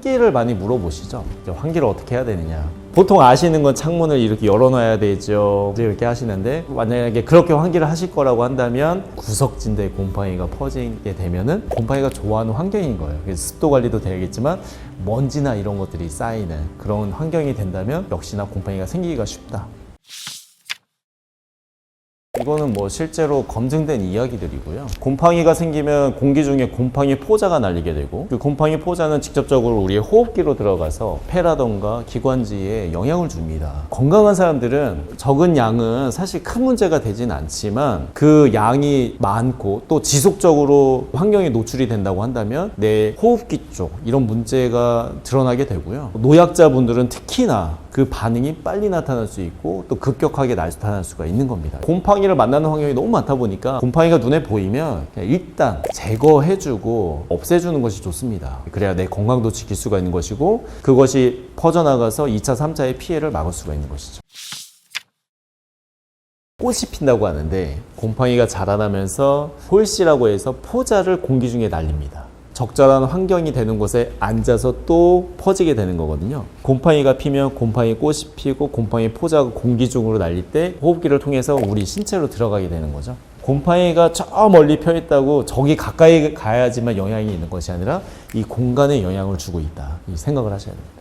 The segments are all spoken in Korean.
환기를 많이 물어보시죠. 환기를 어떻게 해야 되느냐. 보통 아시는 건 창문을 이렇게 열어놔야 되죠. 이렇게 하시는데 만약에 그렇게 환기를 하실 거라고 한다면 구석진대에 곰팡이가 퍼지게 되면은 곰팡이가 좋아하는 환경인 거예요. 그래서 습도 관리도 되겠지만 먼지나 이런 것들이 쌓이는 그런 환경이 된다면 역시나 곰팡이가 생기기가 쉽다. 이거는 뭐 실제로 검증된 이야기들이고요. 곰팡이가 생기면 공기 중에 곰팡이 포자가 날리게 되고 그 곰팡이 포자는 직접적으로 우리의 호흡기로 들어가서 폐라던가 기관지에 영향을 줍니다. 건강한 사람들은 적은 양은 사실 큰 문제가 되진 않지만 그 양이 많고 또 지속적으로 환경에 노출이 된다고 한다면 내 호흡기 쪽 이런 문제가 드러나게 되고요. 노약자분들은 특히나 그 반응이 빨리 나타날 수 있고 또 급격하게 나타날 수가 있는 겁니다. 곰팡이를 만나는 환경이 너무 많다 보니까 곰팡이가 눈에 보이면 그냥 일단 제거해주고 없애주는 것이 좋습니다. 그래야 내 건강도 지킬 수가 있는 것이고 그것이 퍼져나가서 2차, 3차의 피해를 막을 수가 있는 것이죠. 꽃이 핀다고 하는데 곰팡이가 자라나면서 홀씨라고 해서 포자를 공기 중에 날립니다. 적절한 환경이 되는 곳에 앉아서 또 퍼지게 되는 거거든요. 곰팡이가 피면 곰팡이 꽃이 피고 곰팡이 포자가 공기 중으로 날릴 때 호흡기를 통해서 우리 신체로 들어가게 되는 거죠. 곰팡이가 저 멀리 펴 있다고 저기 가까이 가야지만 영향이 있는 것이 아니라 이 공간에 영향을 주고 있다. 이 생각을 하셔야 됩니다.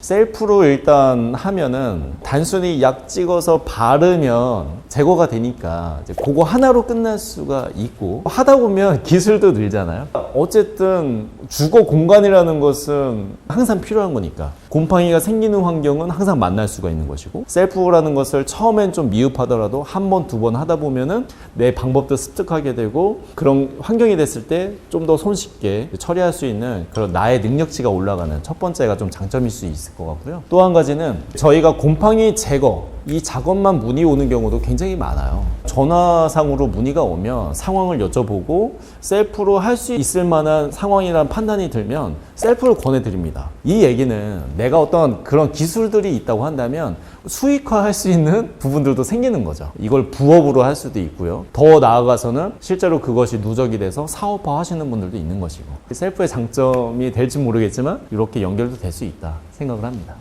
셀프로 일단 하면은 단순히 약 찍어서 바르면 제거가 되니까 이제 그거 하나로 끝날 수가 있고 하다 보면 기술도 늘잖아요. 어쨌든 주거 공간이라는 것은 항상 필요한 거니까 곰팡이가 생기는 환경은 항상 만날 수가 있는 것이고 셀프라는 것을 처음엔 좀 미흡하더라도 한 번, 두 번 하다 보면은 내 방법도 습득하게 되고 그런 환경이 됐을 때 좀 더 손쉽게 처리할 수 있는 그런 나의 능력치가 올라가는 첫 번째가 좀 장점일 수 있을 것 같고요. 또 한 가지는 저희가 곰팡이 제거 이 작업만 문의 오는 경우도 굉장히 많아요. 전화상으로 문의가 오면 상황을 여쭤보고 셀프로 할 수 있을 만한 상황이라는 판단이 들면 셀프를 권해드립니다. 이 얘기는 내가 어떤 그런 기술들이 있다고 한다면 수익화할 수 있는 부분들도 생기는 거죠. 이걸 부업으로 할 수도 있고요. 더 나아가서는 실제로 그것이 누적이 돼서 사업화 하시는 분들도 있는 것이고 셀프의 장점이 될지 모르겠지만 이렇게 연결도 될 수 있다 생각을 합니다.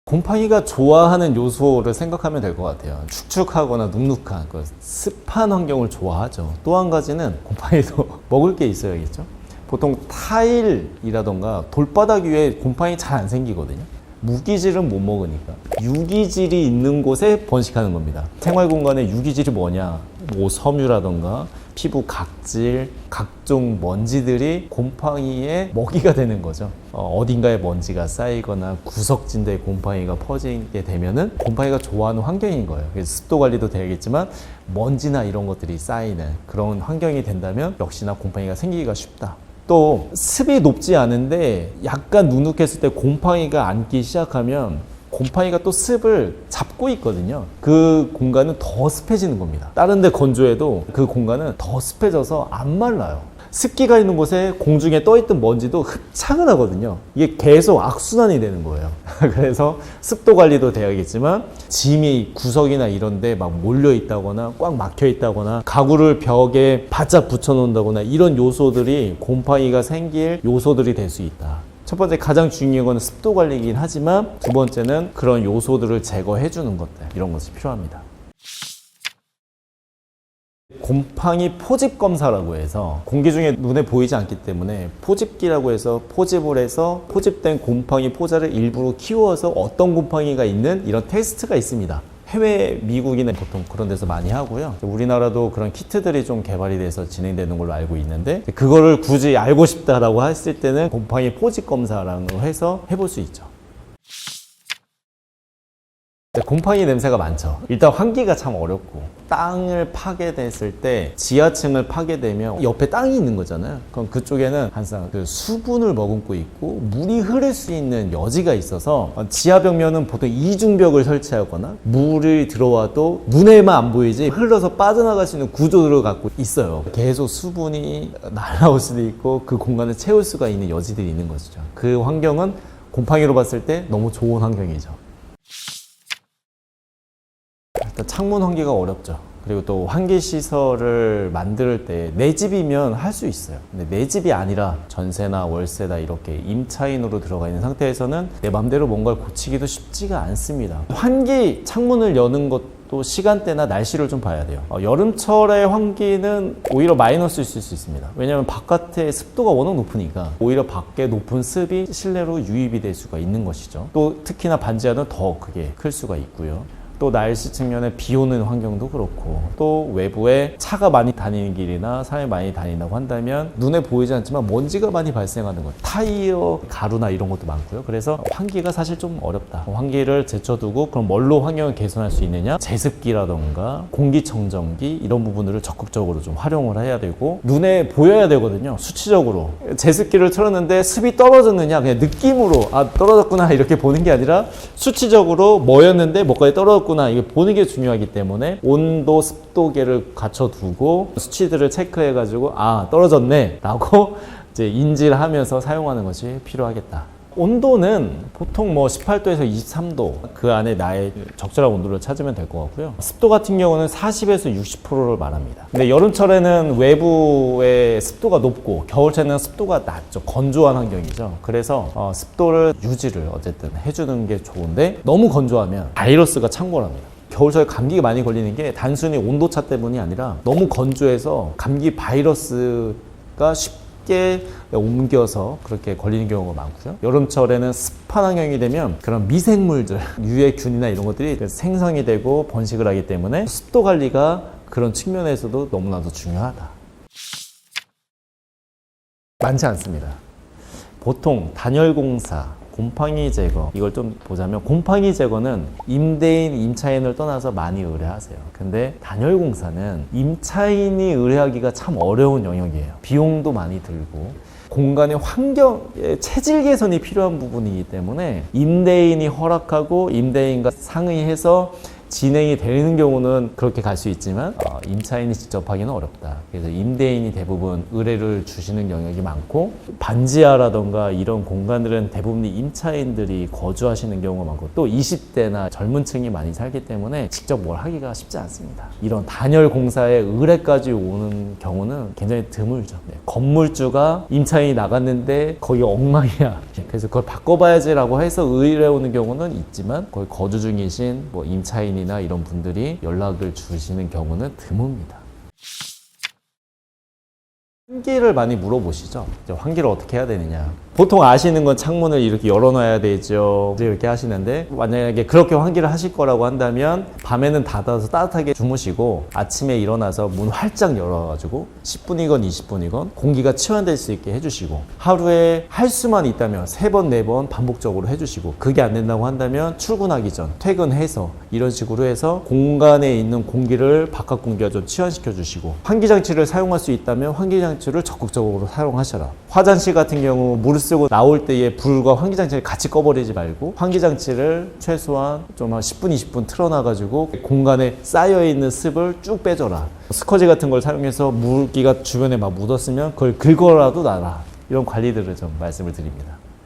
곰팡이가 좋아하는 요소를 생각하면 될 것 같아요. 축축하거나 눅눅한 습한 환경을 좋아하죠. 또 한 가지는 곰팡이도 먹을 게 있어야겠죠. 보통 타일이라던가 돌바닥 위에 곰팡이 잘 안 생기거든요. 무기질은 못 먹으니까 유기질이 있는 곳에 번식하는 겁니다. 생활 공간에 유기질이 뭐냐? 뭐 섬유라던가 피부 각질, 각종 먼지들이 곰팡이의 먹이가 되는 거죠. 어딘가에 먼지가 쌓이거나 구석진대에 곰팡이가 퍼지게 되면은 곰팡이가 좋아하는 환경인 거예요. 그래서 습도 관리도 되겠지만 먼지나 이런 것들이 쌓이는 그런 환경이 된다면 역시나 곰팡이가 생기기가 쉽다. 또 습이 높지 않은데 약간 눅눅했을 때 곰팡이가 앉기 시작하면 곰팡이가 또 습을 잡고 있거든요. 그 공간은 더 습해지는 겁니다. 다른 데 건조해도 그 공간은 더 습해져서 안 말라요. 습기가 있는 곳에 공중에 떠있던 먼지도 흡착을 하거든요. 이게 계속 악순환이 되는 거예요. 그래서 습도 관리도 돼야겠지만 짐이 구석이나 이런 데 막 몰려 있다거나 꽉 막혀 있다거나 가구를 벽에 바짝 붙여 놓는다거나 이런 요소들이 곰팡이가 생길 요소들이 될 수 있다. 첫 번째 가장 중요한 건 습도 관리이긴 하지만 두 번째는 그런 요소들을 제거해 주는 것들 이런 것이 필요합니다. 곰팡이 포집 검사라고 해서 공기 중에 눈에 보이지 않기 때문에 포집기라고 해서 포집을 해서 포집된 곰팡이 포자를 일부러 키워서 어떤 곰팡이가 있는 이런 테스트가 있습니다. 해외 미국이나 보통 그런 데서 많이 하고요. 우리나라도 그런 키트들이 좀 개발이 돼서 진행되는 걸로 알고 있는데 그거를 굳이 알고 싶다라고 했을 때는 곰팡이 포집 검사라고 해서 해볼 수 있죠. 곰팡이 냄새가 많죠. 일단 환기가 참 어렵고 땅을 파괴됐을 때 지하층을 파괴되면 옆에 땅이 있는 거잖아요. 그럼 그쪽에는 항상 그 수분을 머금고 있고 물이 흐를 수 있는 여지가 있어서 지하 벽면은 보통 이중벽을 설치하거나 물이 들어와도 눈에만 안 보이지 흘러서 빠져나갈 수 있는 구조를 갖고 있어요. 계속 수분이 날아올 수도 있고 그 공간을 채울 수가 있는 여지들이 있는 것이죠. 그 환경은 곰팡이로 봤을 때 너무 좋은 환경이죠. 일단 창문 환기가 어렵죠. 그리고 또 환기 시설을 만들 때 내 집이면 할 수 있어요. 근데 내 집이 아니라 전세나 월세다 이렇게 임차인으로 들어가 있는 상태에서는 내 맘대로 뭔가를 고치기도 쉽지가 않습니다. 환기 창문을 여는 것도 시간대나 날씨를 좀 봐야 돼요. 여름철의 환기는 오히려 마이너스일 수 있습니다. 왜냐하면 바깥에 습도가 워낙 높으니까 오히려 밖에 높은 습이 실내로 유입이 될 수가 있는 것이죠. 또 특히나 반지하는 더 그게 클 수가 있고요. 또 날씨 측면에 비 오는 환경도 그렇고, 또 외부에 차가 많이 다니는 길이나 사람이 많이 다닌다고 한다면 눈에 보이지 않지만 먼지가 많이 발생하는 거예요. 타이어 가루나 이런 것도 많고요. 그래서 환기가 사실 좀 어렵다. 환기를 제쳐두고 그럼 뭘로 환경을 개선할 수 있느냐? 제습기라던가 공기청정기 이런 부분들을 적극적으로 좀 활용을 해야 되고, 눈에 보여야 되거든요. 수치적으로. 제습기를 틀었는데 습이 떨어졌느냐, 그냥 느낌으로 떨어졌구나 이렇게 보는 게 아니라 수치적으로 뭐였는데 뭐까지 떨어졌구나 이게 보는 게 중요하기 때문에 온도 습도계를 갖춰두고 수치들을 체크해 가지고 떨어졌네 라고 이제 인지를 하면서 사용하는 것이 필요하겠다. 온도는 보통 18도에서 23도 그 안에 나의 적절한 온도를 찾으면 될 것 같고요. 습도 같은 경우는 40에서 60%를 말합니다. 근데 여름철에는 외부의 습도가 높고 겨울철에는 습도가 낮죠. 건조한 환경이죠. 그래서 습도를 유지를 어쨌든 해주는 게 좋은데, 너무 건조하면 바이러스가 창궐합니다. 겨울철에 감기가 많이 걸리는 게 단순히 온도차 때문이 아니라 너무 건조해서 감기 바이러스가 쉽게 옮겨서 그렇게 걸리는 경우가 많고요. 여름철에는 습한 환경이 되면 그런 미생물들, 유해균이나 이런 것들이 생성이 되고 번식을 하기 때문에 습도 관리가 그런 측면에서도 너무나도 중요하다. 많지 않습니다. 보통 단열공사, 곰팡이 제거, 이걸 좀 보자면 곰팡이 제거는 임대인, 임차인을 떠나서 많이 의뢰하세요. 근데 단열공사는 임차인이 의뢰하기가 참 어려운 영역이에요. 비용도 많이 들고 공간의 환경의 체질 개선이 필요한 부분이기 때문에 임대인이 허락하고 임대인과 상의해서 진행이 되는 경우는 그렇게 갈 수 있지만 임차인이 직접 하기는 어렵다. 그래서 임대인이 대부분 의뢰를 주시는 영역이 많고, 반지하라던가 이런 공간들은 대부분 임차인들이 거주하시는 경우가 많고, 또 20대나 젊은 층이 많이 살기 때문에 직접 뭘 하기가 쉽지 않습니다. 이런 단열 공사에 의뢰까지 오는 경우는 굉장히 드물죠. 건물주가 임차인이 나갔는데 거기 엉망이야. 그래서 그걸 바꿔봐야지라고 해서 의뢰 오는 경우는 있지만, 거기 거주 중이신 임차인 이나 이런 분들이 연락을 주시는 경우는 드뭅니다. 환기를 많이 물어보시죠. 환기를 어떻게 해야 되느냐. 보통 아시는 건 창문을 이렇게 열어놔야 되죠. 이렇게 하시는데, 만약에 그렇게 환기를 하실 거라고 한다면 밤에는 닫아서 따뜻하게 주무시고 아침에 일어나서 문 활짝 열어가지고 10분이건 20분이건 공기가 치환될 수 있게 해주시고, 하루에 할 수만 있다면 3번, 4번 반복적으로 해주시고, 그게 안 된다고 한다면 출근하기 전, 퇴근해서 이런 식으로 해서 공간에 있는 공기를 바깥 공기와 좀 치환시켜 주시고, 환기장치를 사용할 수 있다면 환기장치를 적극적으로 사용하셔라. 화장실 같은 경우 물을 쓰고 나올 때에 불과 환기장치를 같이 꺼버리지 말고 환기장치를 최소한 좀 한 10분, 20분 틀어놔가지고 공간에 쌓여있는 습을 쭉 빼줘라. 스커지 같은 걸 사용해서 물기가 주변에 막 묻었으면 그걸 긁어라도 놔라. 이런 관리들을 좀 말씀을 드립니다.